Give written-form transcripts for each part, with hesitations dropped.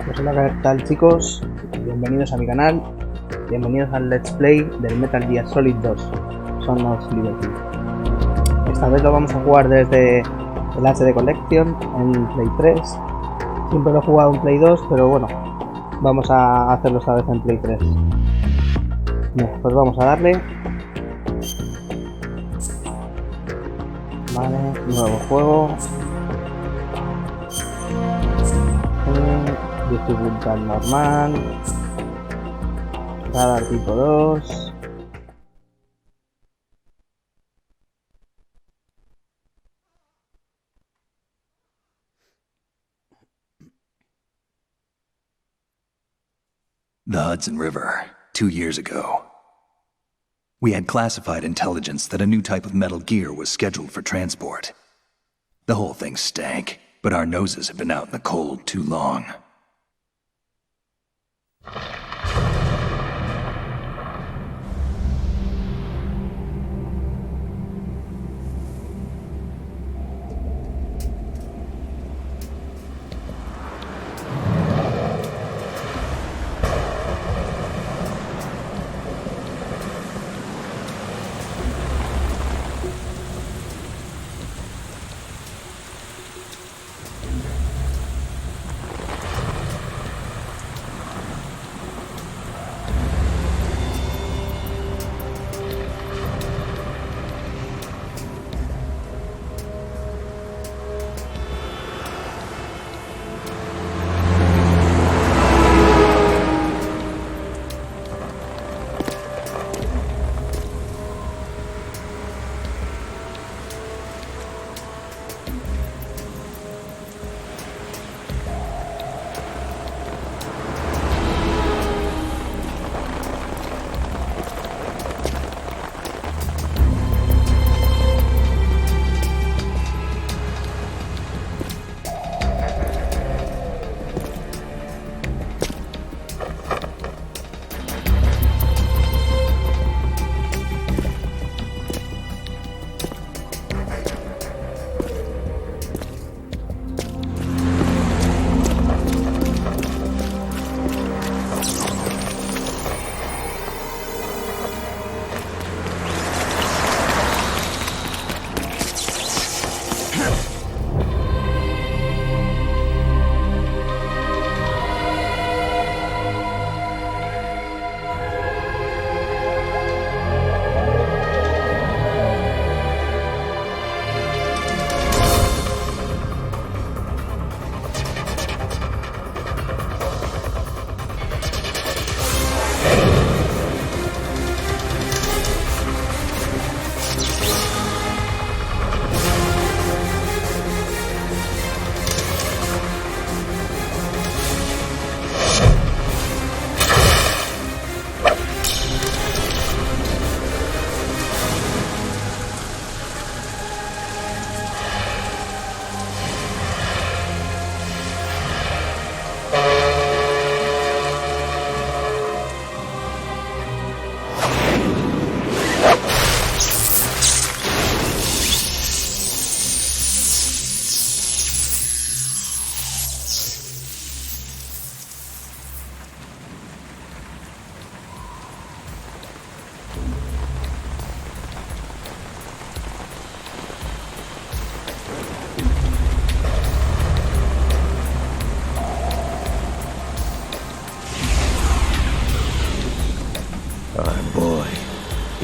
Pues hola, ¿qué tal, chicos? Bienvenidos a mi canal, bienvenidos al Let's Play del Metal Gear Solid 2 Son of Liberty. Esta vez lo vamos a jugar desde el HD Collection en Play 3. Siempre lo he jugado en Play 2, pero bueno, vamos a hacerlo esta vez en Play 3. Bien, pues vamos a darle. Vale, nuevo juego. Dificultad normal. Radar tipo 2. The Hudson River, 2 years ago. We had classified intelligence that a new type of metal gear was scheduled for transport. The whole thing stank, but our noses had been out in the cold too long.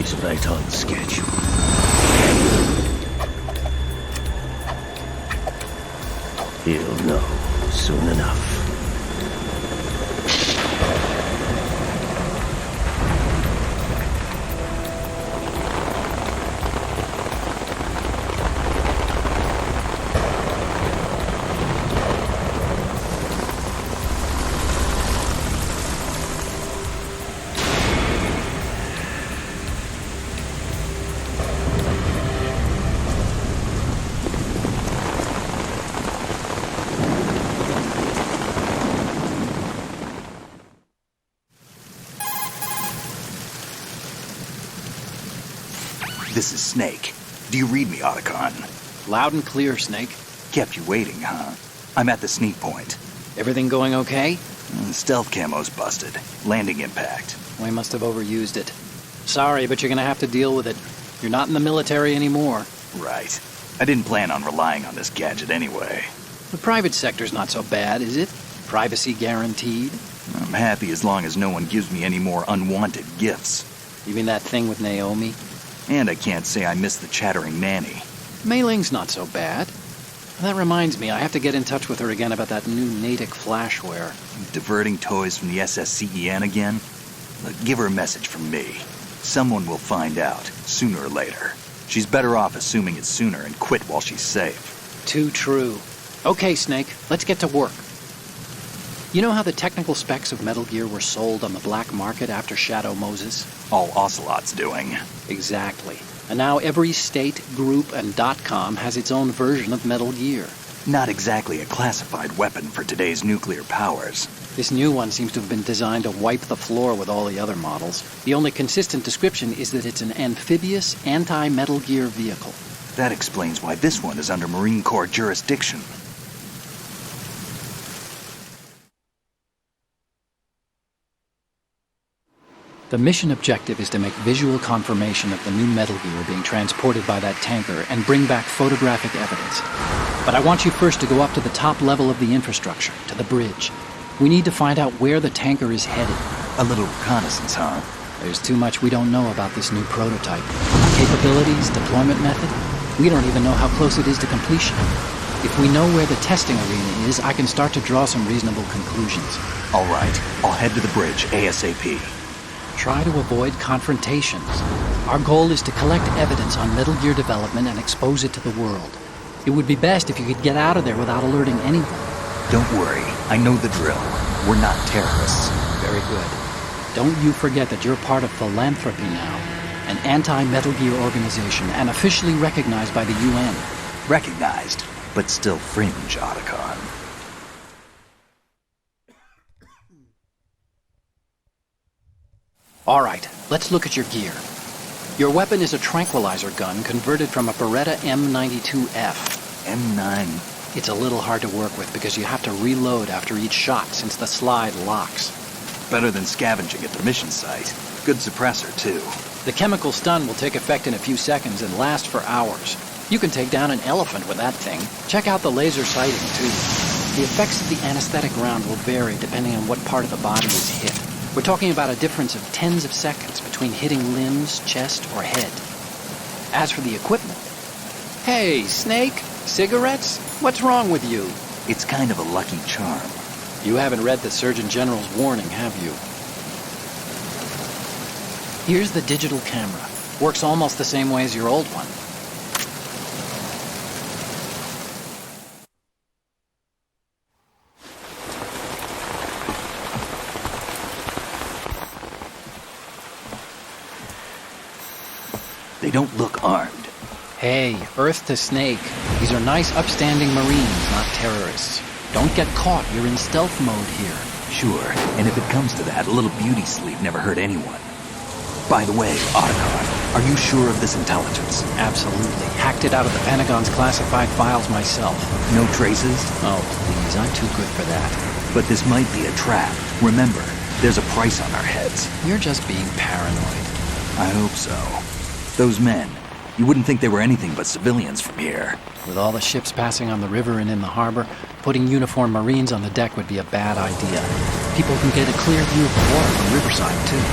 Expect on schedule. He'll know soon enough. This is Snake. Do you read me, Otacon? Loud and clear, Snake. Kept you waiting, huh? I'm at the sneak point. Everything going okay? Stealth camo's busted. Landing impact. We must have overused it. Sorry, but you're gonna have to deal with it. You're not in the military anymore. Right. I didn't plan on relying on this gadget anyway. The private sector's not so bad, is it? Privacy guaranteed? I'm happy as long as no one gives me any more unwanted gifts. You mean that thing with Naomi? And I can't say I miss the chattering nanny. Mei Ling's not so bad. That reminds me, I have to get in touch with her again about that new Natick flashware. Diverting toys from the SSCEN again? Look, give her a message from me. Someone will find out, sooner or later. She's better off assuming it's sooner and quit while she's safe. Too true. Okay, Snake, let's get to work. You know how the technical specs of Metal Gear were sold on the black market after Shadow Moses? All Ocelot's doing. Exactly. And now every state, group, and .com has its own version of Metal Gear. Not exactly a classified weapon for today's nuclear powers. This new one seems to have been designed to wipe the floor with all the other models. The only consistent description is that it's an amphibious, anti-Metal Gear vehicle. That explains why this one is under Marine Corps jurisdiction. The mission objective is to make visual confirmation of the new Metal Gear being transported by that tanker and bring back photographic evidence. But I want you first to go up to the top level of the infrastructure, to the bridge. We need to find out where the tanker is headed. A little reconnaissance, huh? There's too much we don't know about this new prototype. Capabilities, deployment method. We don't even know how close it is to completion. If we know where the testing arena is, I can start to draw some reasonable conclusions. All right, I'll head to the bridge ASAP. Try to avoid confrontations. Our goal is to collect evidence on Metal Gear development and expose it to the world. It would be best if you could get out of there without alerting anyone. Don't worry, I know the drill. We're not terrorists. Very good. Don't you forget that you're part of Philanthropy now, an anti-Metal Gear organization and officially recognized by the UN. Recognized, but still fringe, Otacon. All right, let's look at your gear. Your weapon is a tranquilizer gun converted from a Beretta M92F. M9. It's a little hard to work with because you have to reload after each shot since the slide locks. Better than scavenging at the mission site. Good suppressor, too. The chemical stun will take effect in a few seconds and last for hours. You can take down an elephant with that thing. Check out the laser sighting, too. The effects of the anesthetic round will vary depending on what part of the body is hit. We're talking about a difference of tens of seconds between hitting limbs, chest, or head. As for the equipment... Hey, Snake, cigarettes? What's wrong with you? It's kind of a lucky charm. You haven't read the Surgeon General's warning, have you? Here's the digital camera. Works almost the same way as your old one. They don't look armed. Hey, Earth to Snake. These are nice, upstanding Marines, not terrorists. Don't get caught. You're in stealth mode here. Sure, and if it comes to that, a little beauty sleep never hurt anyone. By the way, Otacon, are you sure of this intelligence? Absolutely. Hacked it out of the Pentagon's classified files myself. No traces? Oh, please, I'm too good for that. But this might be a trap. Remember, there's a price on our heads. You're just being paranoid. I hope so. Those men, you wouldn't think they were anything but civilians from here. With all the ships passing on the river and in the harbor, putting uniformed Marines on the deck would be a bad idea. People can get a clear view of the water from Riverside, too.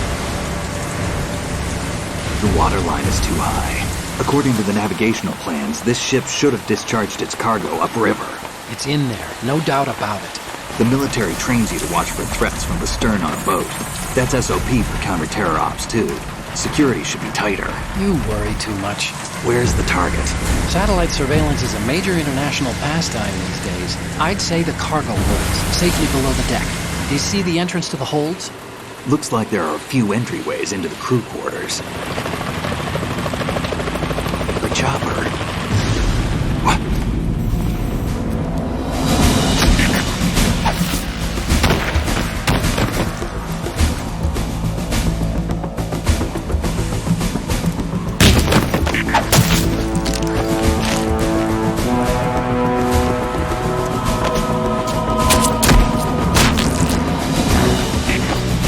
The water line is too high. According to the navigational plans, this ship should have discharged its cargo upriver. It's in there, no doubt about it. The military trains you to watch for threats from the stern on a boat. That's SOP for counter-terror ops, too. Security should be tighter. You worry too much. Where's the target? Satellite surveillance is a major international pastime these days. I'd say the cargo holds, safely below the deck. Do you see the entrance to the holds? Looks like there are a few entryways into the crew quarters. The chopper. What?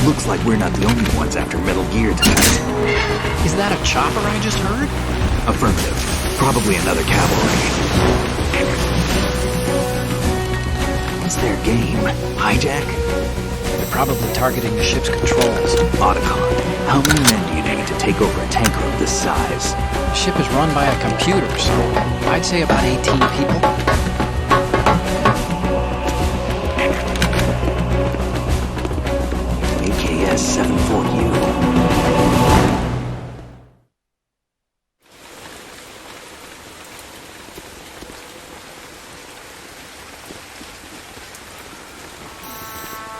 Looks like we're not the only ones after Metal Gear tonight. Is that a chopper I just heard? Affirmative. Probably another cavalry. What's their game? Hijack? They're probably targeting the ship's controls. Otacon. How many men do you need to take over a tanker of this size? The ship is run by a computer, so I'd say about 18 people. AKS-74U.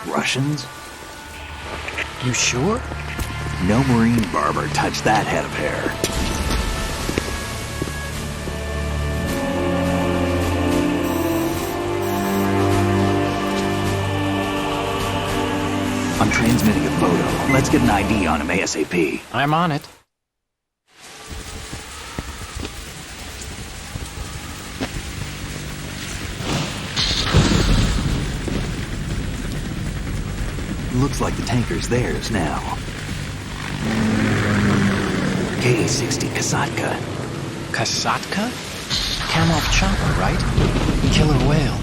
Russians? You sure? No Marine barber touched that head of hair. I'm transmitting a photo. Let's get an ID on him ASAP. I'm on it. Looks like the tanker's theirs now. K-60 Kasatka. Kasatka? Kamov chopper, right? Killer whale.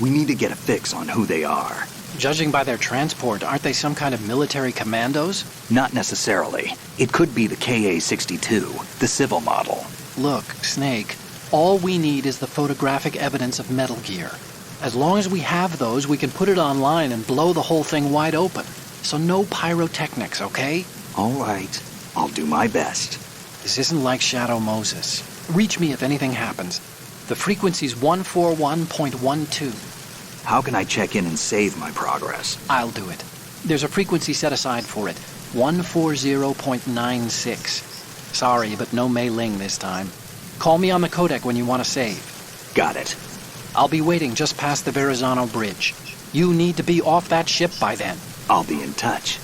We need to get a fix on who they are. Judging by their transport, aren't they some kind of military commandos? Not necessarily. It could be the KA-62, the civil model. Look, Snake, all we need is the photographic evidence of Metal Gear. As long as we have those, we can put it online and blow the whole thing wide open. So no pyrotechnics, okay? All right. I'll do my best. This isn't like Shadow Moses. Reach me if anything happens. The frequency's 141.12. How can I check in and save my progress? I'll do it. There's a frequency set aside for it. 140.96. Sorry, but no Mei Ling this time. Call me on the codec when you want to save. Got it. I'll be waiting just past the Verrazano Bridge. You need to be off that ship by then. I'll be in touch.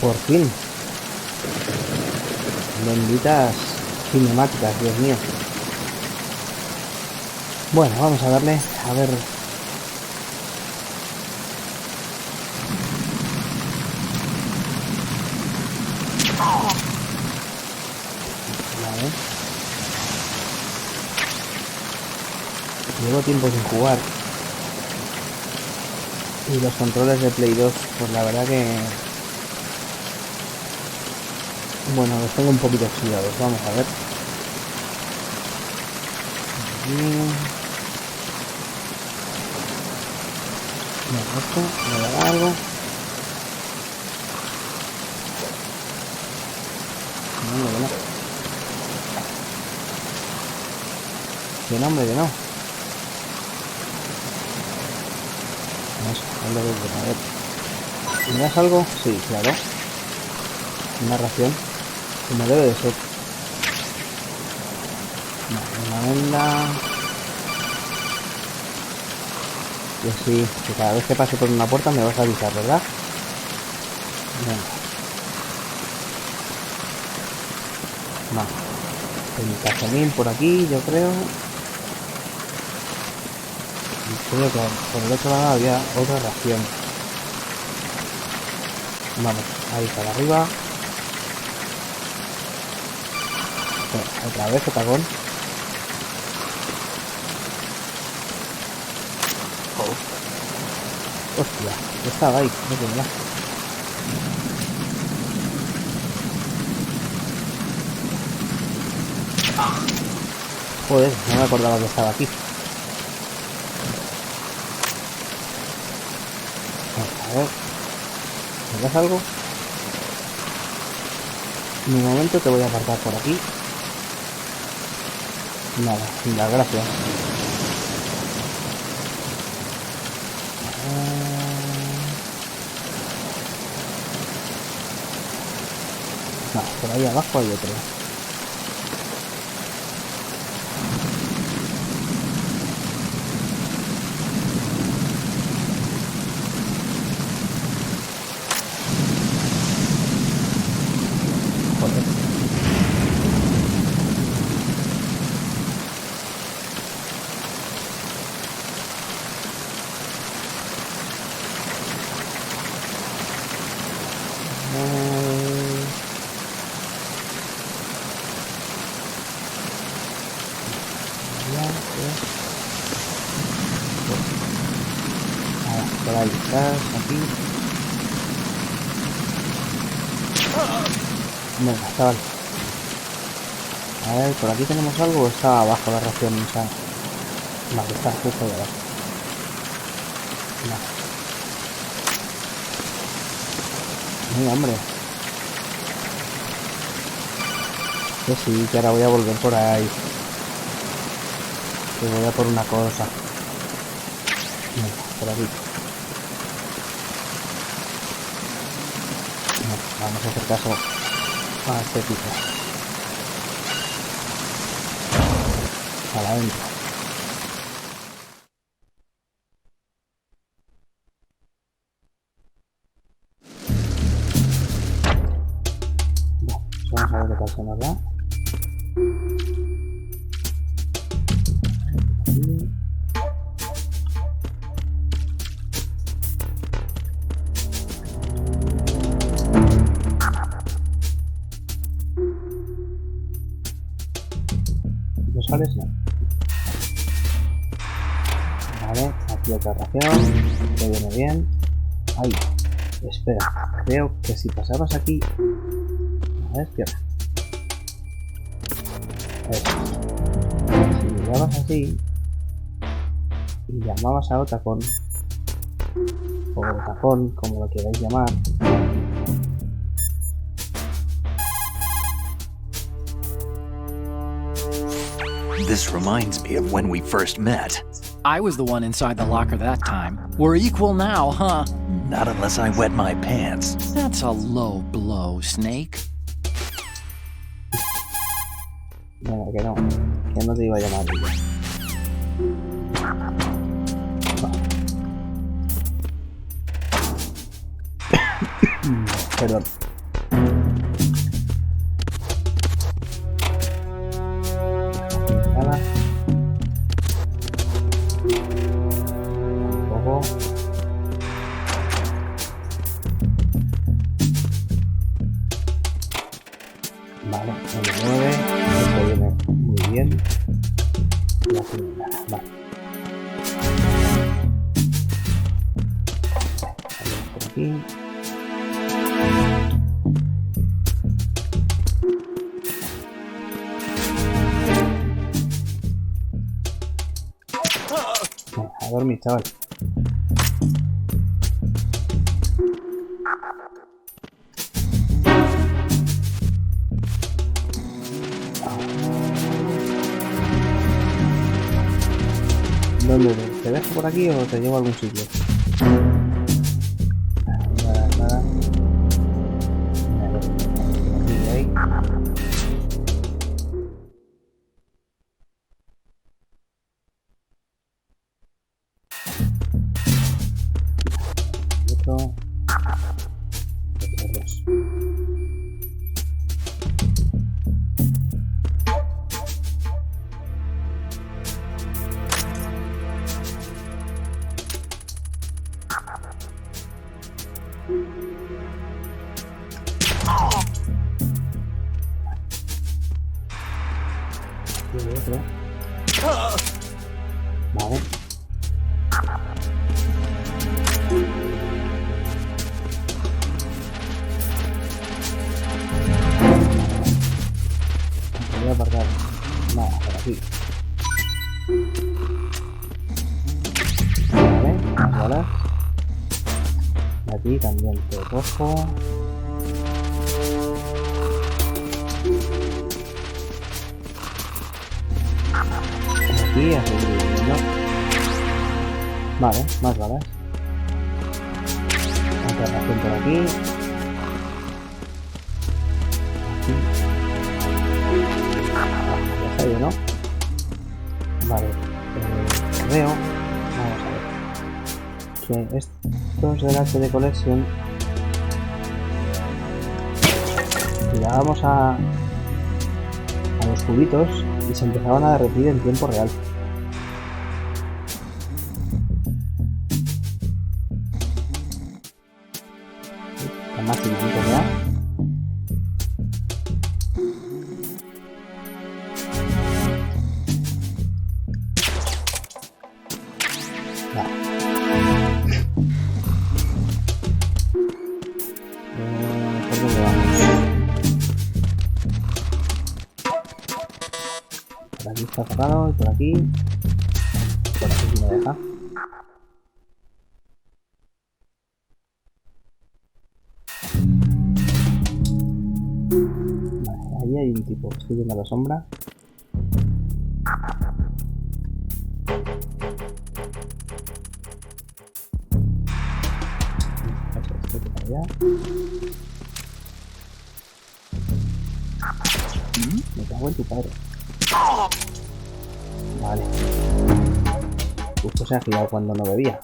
Por fin. Benditas cinemáticas, Dios mío. Bueno, vamos a darle, a ver. Vale. Llevo tiempo sin jugar. Y los controles de Play 2, pues la verdad que... Bueno, los tengo un poquito oxidados, vamos a ver. Aquí. No, esto, me da algo. No, que no. Que no, hombre, que no. Eso, hazlo desde, a ver. ¿Me das algo? Sí, claro. Una ración. Como debe de ser. No, una venda. Que sí, que cada vez que pase por una puerta me vas a avisar, ¿verdad? Venga. No. El cazonín por aquí, yo creo. Y creo que por el otro lado había otra ración. Vamos, ahí para arriba. Otra vez, otagón. Hostia, estaba ahí, no tiene nada. Joder, no me acordaba que estaba aquí. A ver, ¿me das algo? En un momento te voy a apartar por aquí. Nada, sin las gracias. No, por ahí abajo hay otro. Por ahí estás, aquí. Venga, chaval. A ver, ¿por aquí tenemos algo o está abajo la ración? O sea, vale, está justo ahí abajo. Vale. Mira, hombre. Que sí, que ahora voy a volver por ahí. Que voy a por una cosa. Venga, por aquí. No, vamos a hacer caso a este tipo. A la venta. Vamos a ver qué tal se nos da. ¿No sales? No. Vale, aquí otra ración. Que viene bien. Ahí. Espera. Creo que si pasabas aquí... A ver, izquierda. Si llegabas así y llamabas a Otacon o Otacon, como lo queráis llamar, This reminds me of when we first met. I was the one inside the locker that time. We're equal now, huh? Not unless I wet my pants. That's a low blow, Snake. no, que no te iba a llamar. Perdón. Nada. Tampoco. Vale, el 9. Esto viene muy bien. Y aquí nada. Vale. Salimos por aquí. A dormir, chaval. ¿Dónde? ¿Te dejo por aquí o te llevo a algún sitio? Nada. Aquí, ahí. Otros dos. Y otro. Vale. Aquí también te cojo. Aquí, así no. Vale, más balas. Aterración por aquí. Aquí. Ya salió, ¿no? Vale. Veo. Vamos a ver. Que estos del HD Collection. Tirábamos a los cubitos y se empezaban a derretir en tiempo real. Están más chiquititos ya. ¿Por dónde vamos? Por aquí está cerrado y por aquí. Por aquí sí me deja. Vale, ahí hay un tipo. Estoy viendo la sombra. Estoy para allá. Me cago en tu padre. Vale. Justo se ha girado cuando no bebía.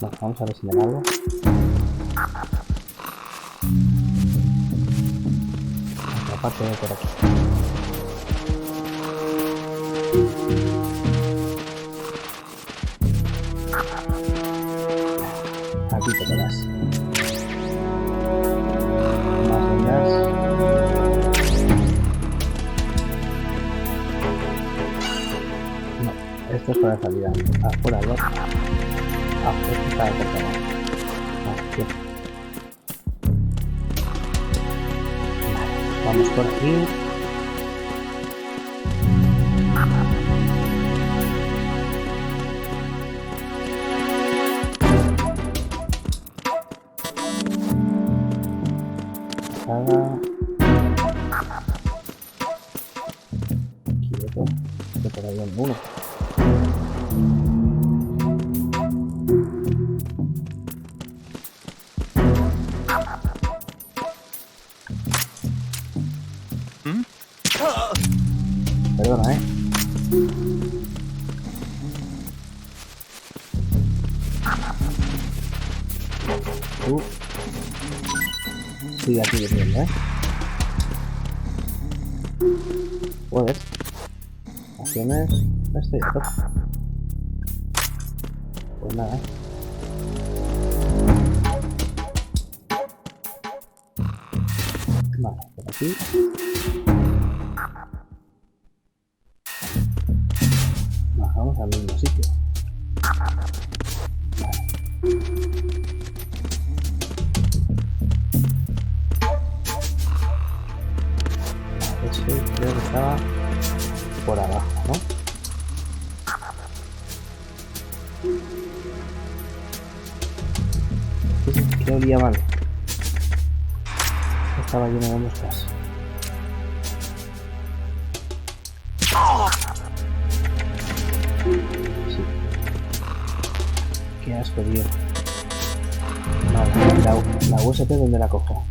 Bueno, vamos a ver si me largo. Otra parte de por aquí. Aquí te quedas. Más vendas. Esto es para salida afuera, ¿no? Ah, esto está de cortado. Vale, bien. Vale, vamos por aquí. Nada. Quieto. Que por ahí hay uno. Perdona, sigue aquí durmiendo, Joder. Acciones. Estoy a tope. Pues nada, Vale, por aquí. Bajamos al mismo sitio. Vale. Creo que estaba por abajo, ¿no? ¿Qué olía mal? Estaba lleno de moscas. Sí. Qué asco, tío. Vale, la USP, ¿dónde la cojo?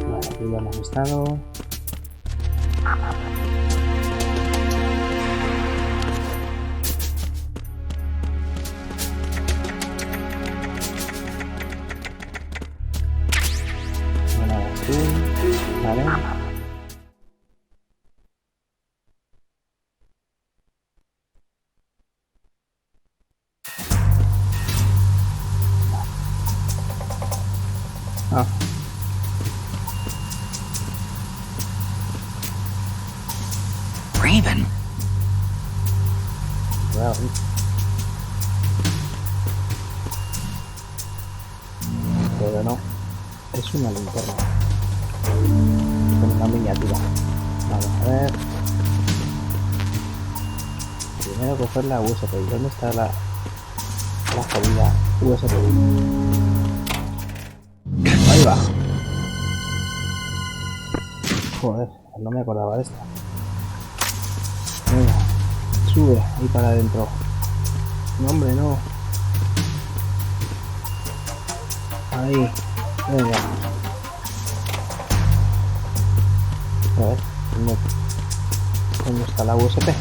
Vale, aquí ya hemos estado. Vale. Ah. Raven. Wow. pero no. Es una linterna. Con una miniatura. Vamos a ver. Primero coger la USB. ¿Dónde está la salida USB? Ahí va. Joder, no me acordaba de esta. Venga, sube ahí para adentro. No, hombre, no. Ahí, venga. A ver, ¿dónde está la USB?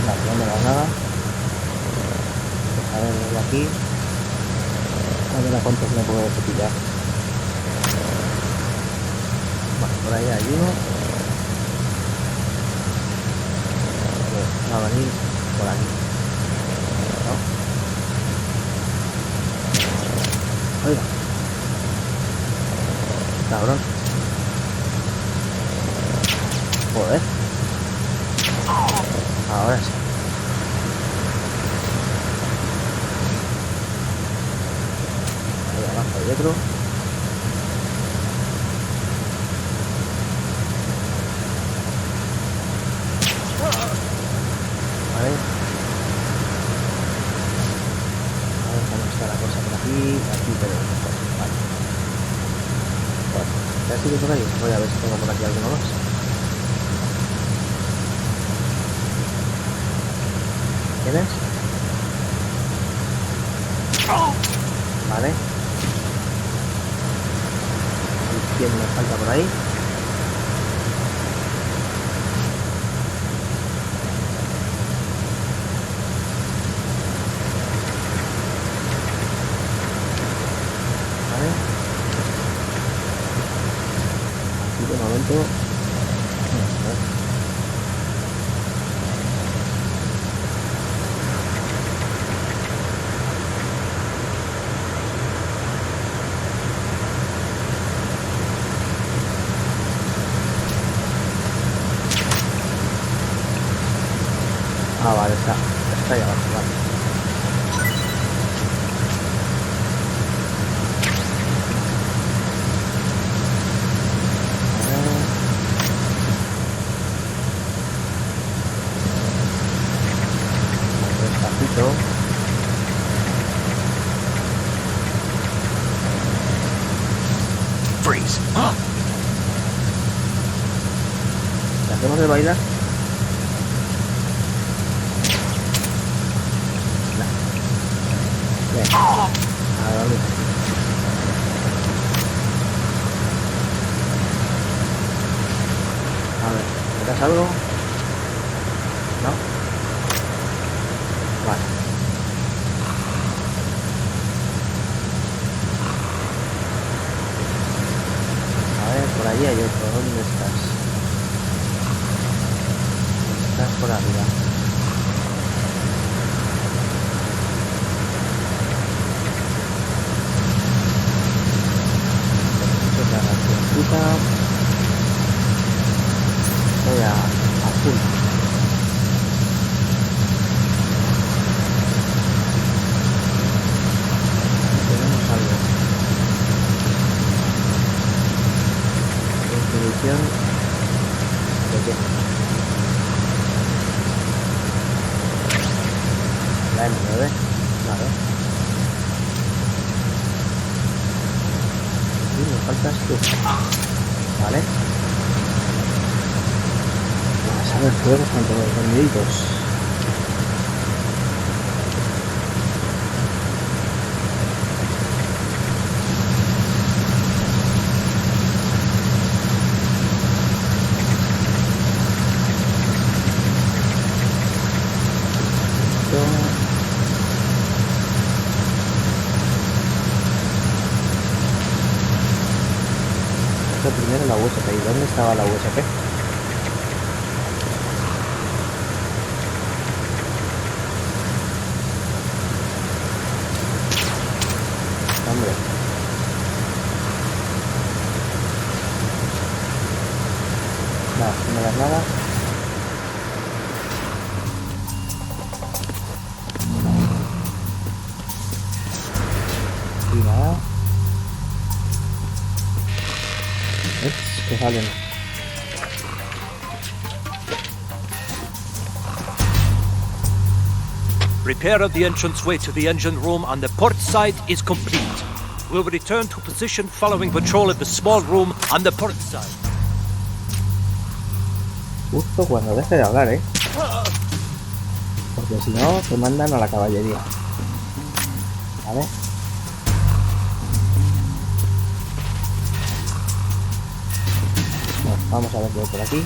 Vale, no me da nada. Pues a ver, desde aquí. A ver a cuántos me puedo cepillar. Vale, por ahí hay uno. Va a venir por aquí. ¿No? Oiga. Cabrón. Joder. Ahora sí. Ahí abajo hay otro. Vale. A ver cómo está la cosa por aquí. Aquí tenemos. Vale. Bueno, ya sigue por ahí. Voy a ver si tengo por aquí alguno más. ¿Tienes? Vale. ¿Y quién me falta por ahí? Vale. Aquí de momento. Vamos a ver. Ah, vale, está ahí abajo, vale. Despacito. Freeze. ¿Le hacemos de bailar? A ver, ¿me das algo? ¿No? Vale. A ver, por allí hay otro. ¿Dónde estás? Estás por arriba. Voy a full. Tenemos algo. Intuición de qué? La M9. Vale. Y me faltas tú. Vale. Vamos a ver juegos con todos los tornillitos. coger primero la USP. ¿Y dónde estaba la USP? Hombre. Nada, no me das nada. Y nada. Que salen. Repair of the entranceway to the engine room on the port side is complete. We'll return to position following patrol of the small room on the port side. Justo cuando deje de hablar, porque si no, te mandan a la caballería. ¿Vale? Bueno, vamos a ver qué hay por aquí.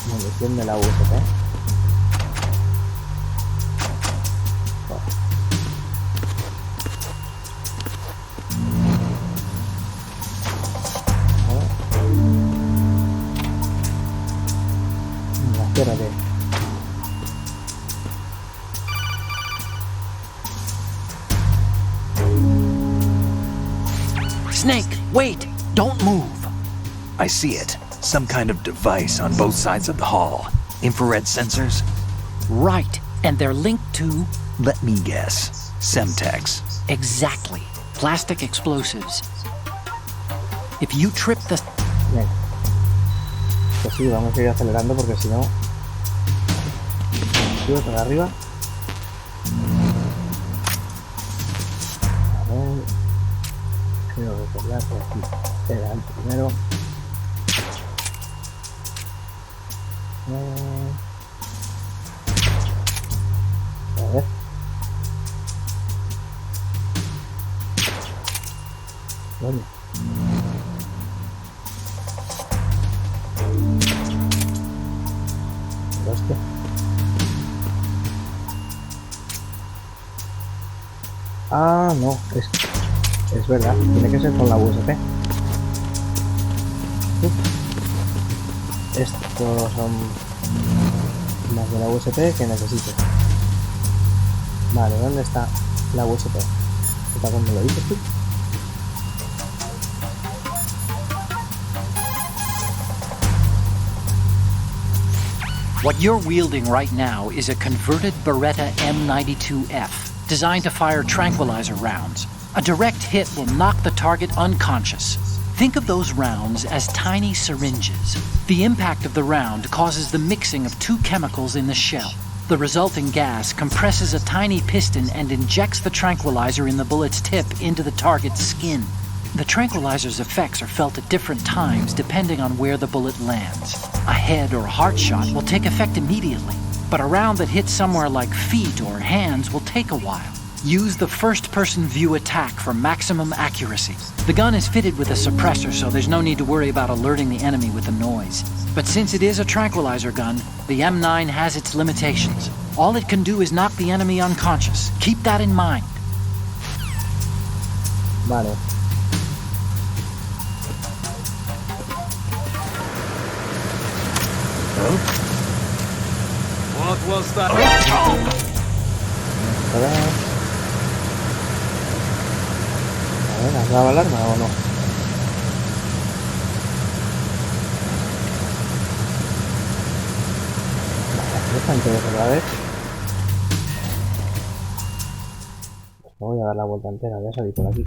Munición de la USP. Ciérrate. Snake, wait! Don't move! I see it. Some kind of device on both sides of the hall. Infrared sensors? Right, and they're linked to... Let me guess. Semtex. Exactly. Plastic explosives. If you trip the... Bien. Pues sí, vamos a ir acelerando porque si no... Sube para arriba. A ver... Creo recordar que aquí era el primero. A ver. Bueno. Hostia. Ah, no, es verdad, tiene que ser con la USP. Estos son más de la USP que necesito. Vale, ¿dónde está la USP? ¿Está cuando lo dices tú? What you're wielding right now is a converted Beretta M92F, designed to fire tranquilizer rounds. A direct hit will knock the target unconscious. Think of those rounds as tiny syringes. The impact of the round causes the mixing of two chemicals in the shell. The resulting gas compresses a tiny piston and injects the tranquilizer in the bullet's tip into the target's skin. The tranquilizer's effects are felt at different times depending on where the bullet lands. A head or heart shot will take effect immediately, but a round that hits somewhere like feet or hands will take a while. Use the first-person view attack for maximum accuracy. The gun is fitted with a suppressor, so there's no need to worry about alerting the enemy with the noise. But since it is a tranquilizer gun, the M9 has its limitations. All it can do is knock the enemy unconscious. Keep that in mind. Vale. What was that? A ver, ¿has dado alarma o no? Vale, están todos otra vez. Pues me voy a dar la vuelta entera, voy a salir por aquí.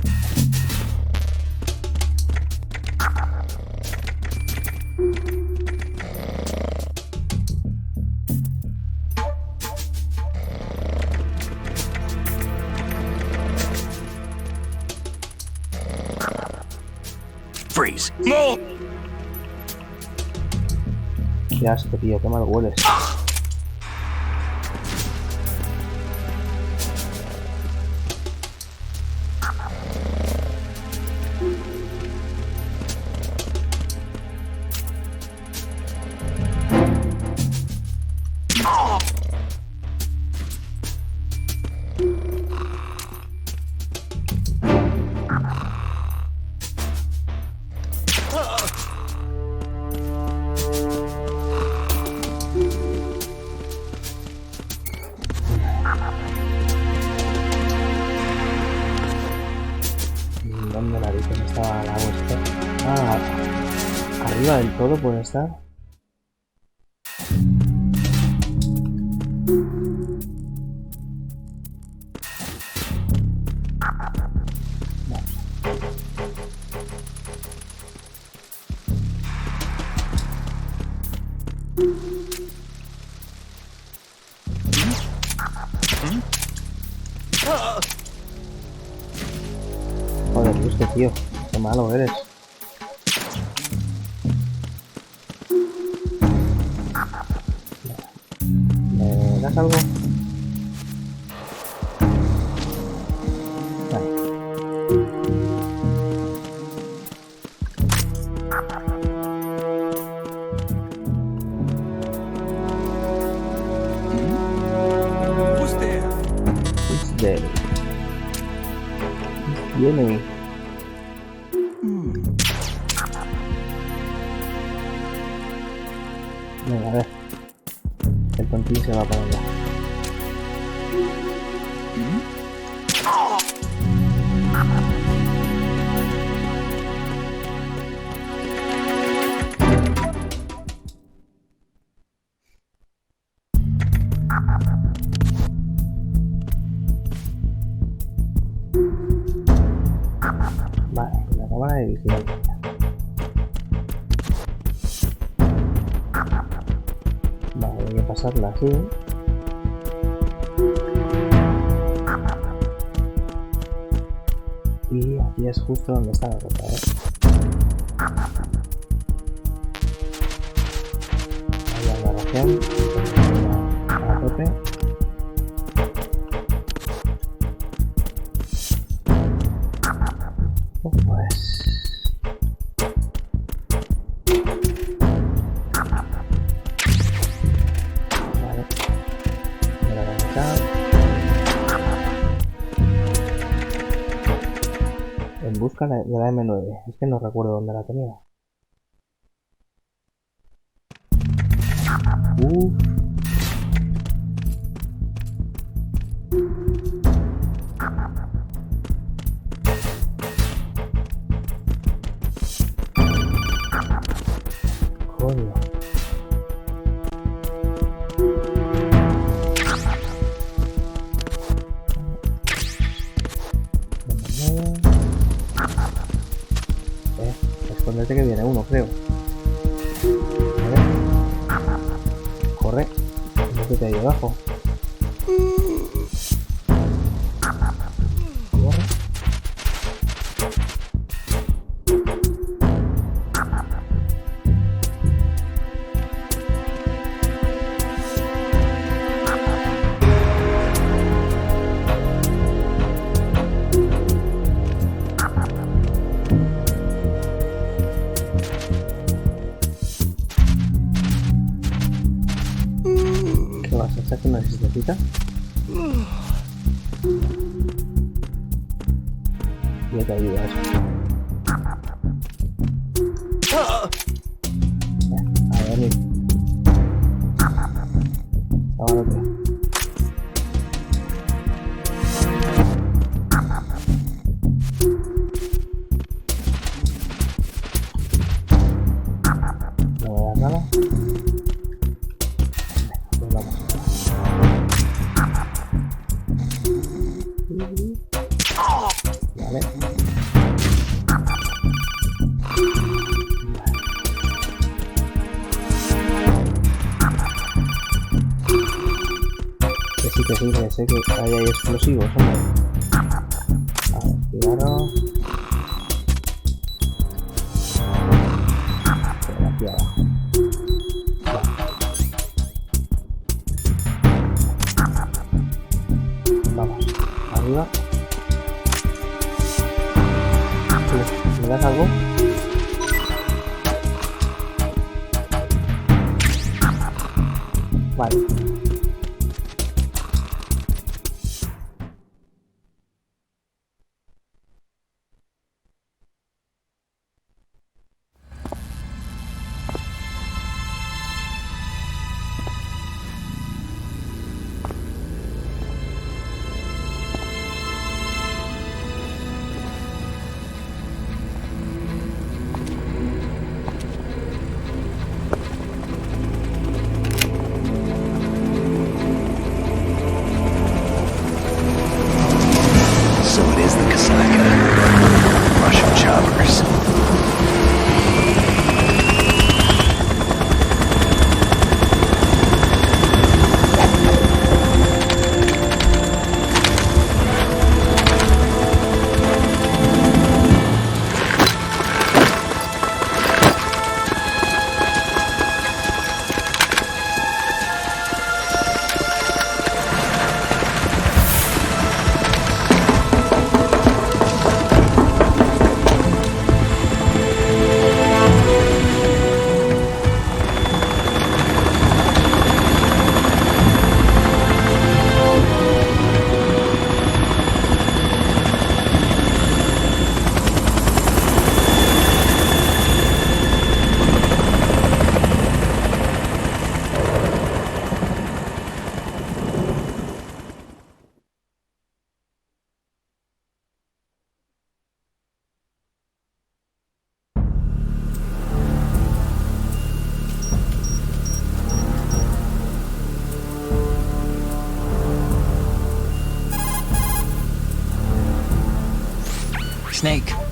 Freeze. Qué asco, tío, qué mal hueles. Ah, arriba del todo puede estar. Joder, este tío, qué malo eres. ¿Me das algo? Vale. Who's there? It's dead. The enemy. Venga, a ver. El tontín se va para allá. Vale, la cámara de vigilancia. Vale, hay que pasarla así. Y aquí es justo donde está la ropa, Ahí la narración. A tope. Pues... Vale. Ahora vamos acá. En busca de la M9. Es que no recuerdo dónde la tenía. Coño. Esconderte que viene uno, creo. A ver. Corre. Métete ahí abajo. Corre. ¿Qué vas a hacer? ¿Una necesita? Ya te ayuda eso. A ver, chavalote. No voy a dar nada. Pues vamos. Vale. Que sí, que sé que ahí hay explosivos, hombre. A ver, tiraros. Por aquí abajo. Vale. Vamos, arriba. ¿Me das algo? Vale.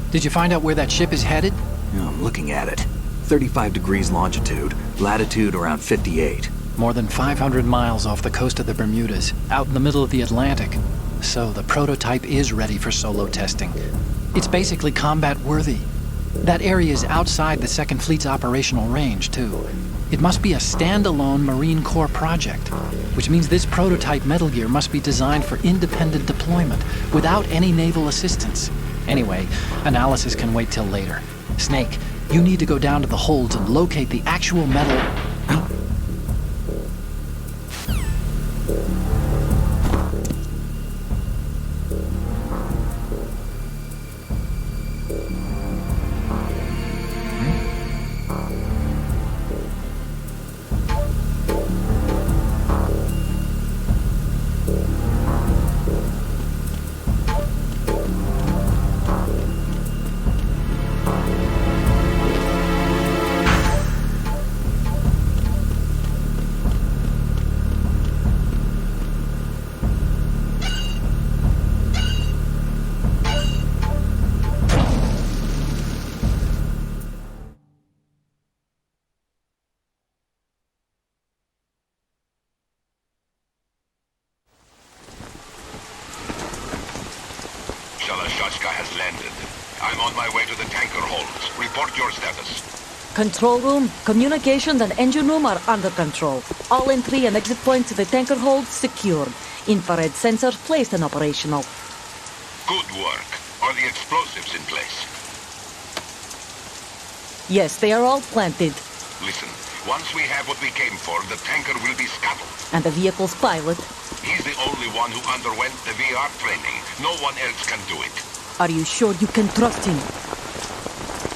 Did you find out where that ship is headed? Yeah, I'm looking at it. 35 degrees longitude, latitude around 58. More than 500 miles off the coast of the Bermudas, out in the middle of the Atlantic. So the prototype is ready for solo testing. It's basically combat-worthy. That area is outside the Second Fleet's operational range, too. It must be a standalone Marine Corps project, which means this prototype Metal Gear must be designed for independent deployment, without any naval assistance. Anyway, analysis can wait till later. Snake, you need to go down to the holds and locate the actual metal... Shalashaska has landed. I'm on my way to the tanker holds. Report your status. Control room, communications and engine room are under control. All entry and exit points to the tanker hold secured. Infrared sensors placed and operational. Good work. Are the explosives in place? Yes, they are all planted. Listen, once we have what we came for, the tanker will be scuttled. And the vehicle's pilot. He's the only one who underwent the VR training. No one else can do it. Are you sure you can trust him?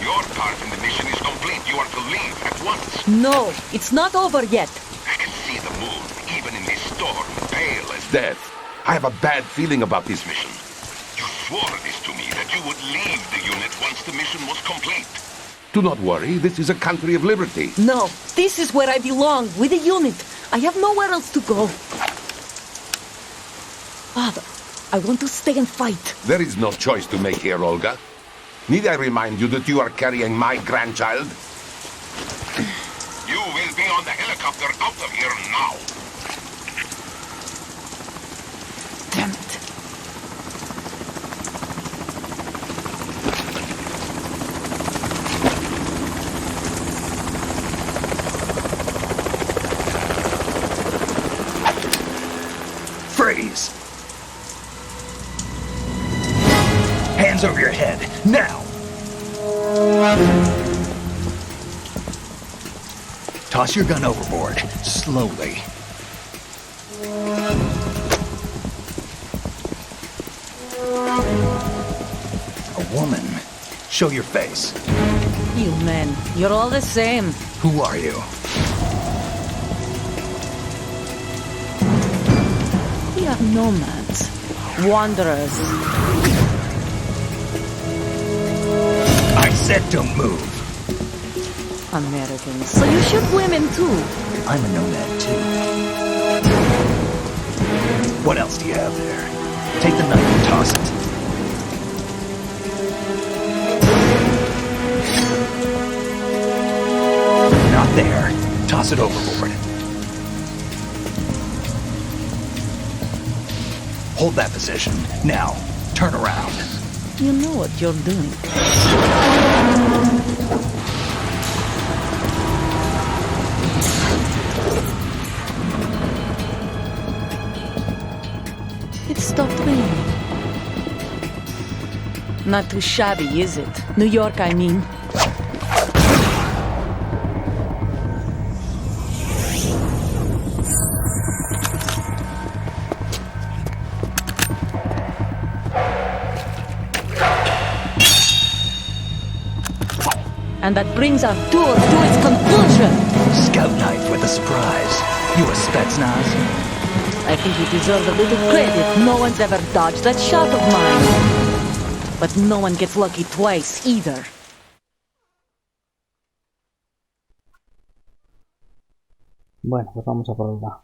Your part in the mission is complete. You are to leave at once. No, it's not over yet. I can see the moon, even in this storm, pale as death. I have a bad feeling about this mission. You swore this to me, that you would leave the unit once the mission was complete. Do not worry, this is a country of liberty. No, this is where I belong, with the unit. I have nowhere else to go. Father, I want to stay and fight. There is no choice to make here, Olga. Need I remind you that you are carrying my grandchild? You will be on the helicopter out of here now. Damn it. Freeze! Hands over your head, now! Toss your gun overboard, slowly. A woman. Show your face. You men, you're all the same. Who are you? We are nomads. Wanderers. I said don't move. Americans. So you shoot women too. I'm a nomad too. What else do you have there? Take the knife and toss it. Not there. Toss it overboard. Hold that position. Now, turn around. You know what you're doing. It stopped raining. Not too shabby, is it? New York, I mean. And that brings our tour to its conclusion. Scout knife with a surprise. You a Spetsnaz? I think you deserve a little credit. No one's ever dodged that shot of mine. But no one gets lucky twice, either. Bueno, pues vamos a por otra.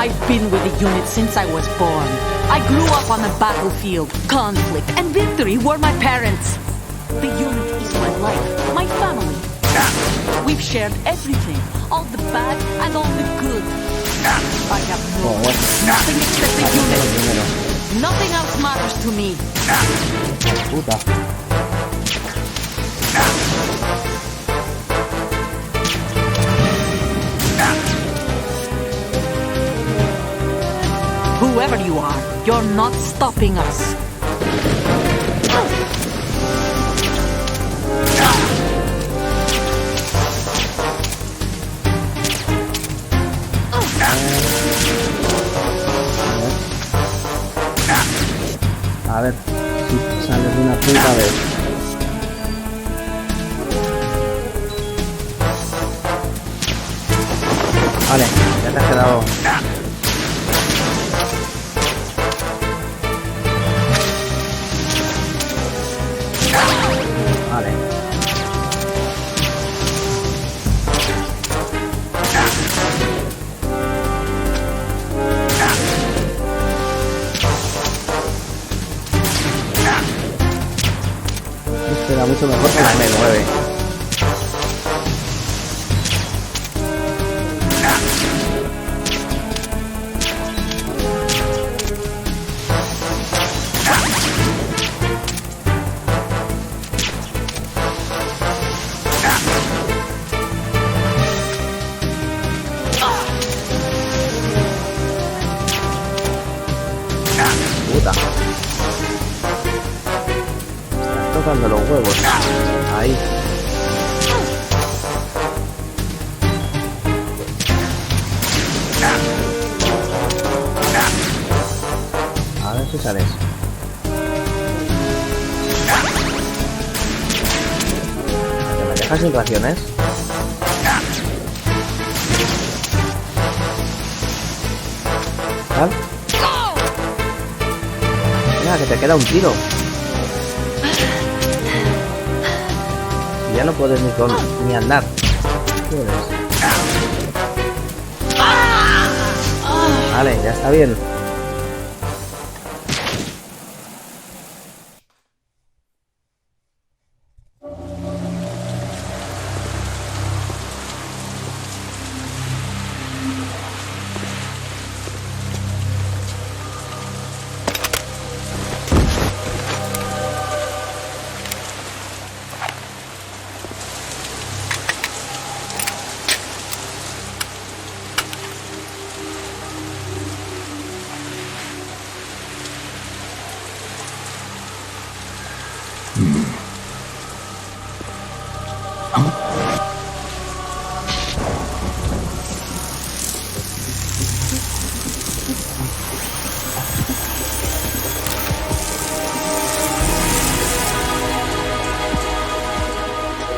I've been with the unit since I was born. I grew up on the battlefield. Conflict and victory were my parents. The unit is my life, my family. We've shared everything, all the bad and all the good. I have nothing except the unit. Nothing else matters to me. Puta. Whoever you are, you're not stopping us. A ver si sales de una puta vez. Vale, ya te has quedado. Vale. Este era mucho mejor que la M9. Puta. Estás tocando los huevos. Ahí. A ver si sales. ¿Que me dejas sin raciones? ¿Vale? Mira, que te queda un tiro. Y ya no puedes ni andar. Puedes. Vale, ya está bien.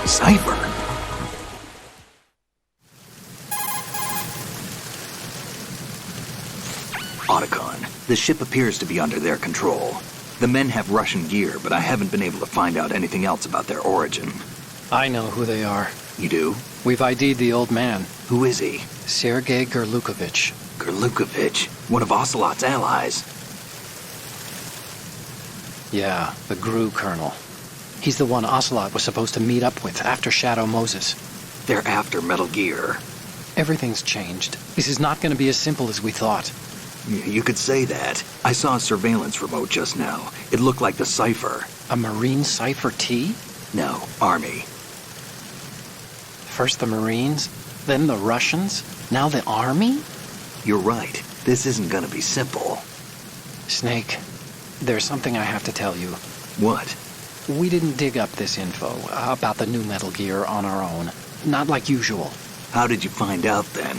Cipher. Otacon, the ship appears to be under their control. The men have Russian gear, but I haven't been able to find out anything else about their origin. I know who they are. You do? We've ID'd the old man, Who is he? Sergei Gerlukovich. Gerlukovich, one of Ocelot's allies. Yeah, the GRU colonel. He's the one Ocelot was supposed to meet up with after Shadow Moses. They're after Metal Gear. Everything's changed. This is not going to be as simple as we thought. You could say that. I saw a surveillance remote just now. It looked like the Cipher. A Marine Cipher T? No, Army. First the Marines, then the Russians, now the Army? You're right. This isn't gonna be simple. Snake, there's something I have to tell you. What? We didn't dig up this info about the new Metal Gear on our own. Not like usual. How did you find out then?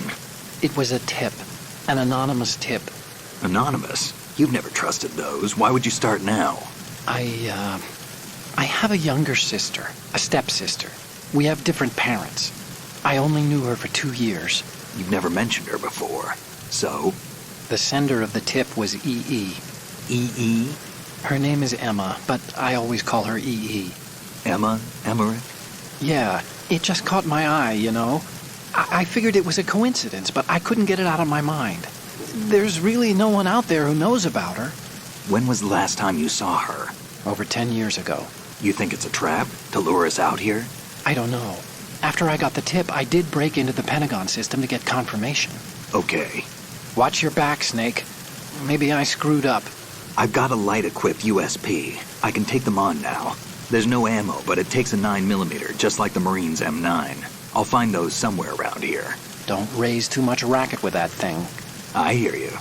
It was a tip. An anonymous tip. Anonymous? You've never trusted those. Why would you start now? I have a younger sister, a stepsister. We have different parents. I only knew her for 2 years. You've never mentioned her before. So? The sender of the tip was EE. EE? Her name is Emma, but I always call her EE. Emma? Emmerich? Yeah, it just caught my eye, you know. I figured it was a coincidence, but I couldn't get it out of my mind. There's really no one out there who knows about her. When was the last time you saw her? Over 10 years ago. You think it's a trap to lure us out here? I don't know. After I got the tip, I did break into the Pentagon system to get confirmation. Okay. Watch your back, Snake. Maybe I screwed up. I've got a light-equipped USP. I can take them on now. There's no ammo, but it takes a 9mm, just like the Marines' M9. I'll find those somewhere around here. Don't raise too much racket with that thing. I hear you.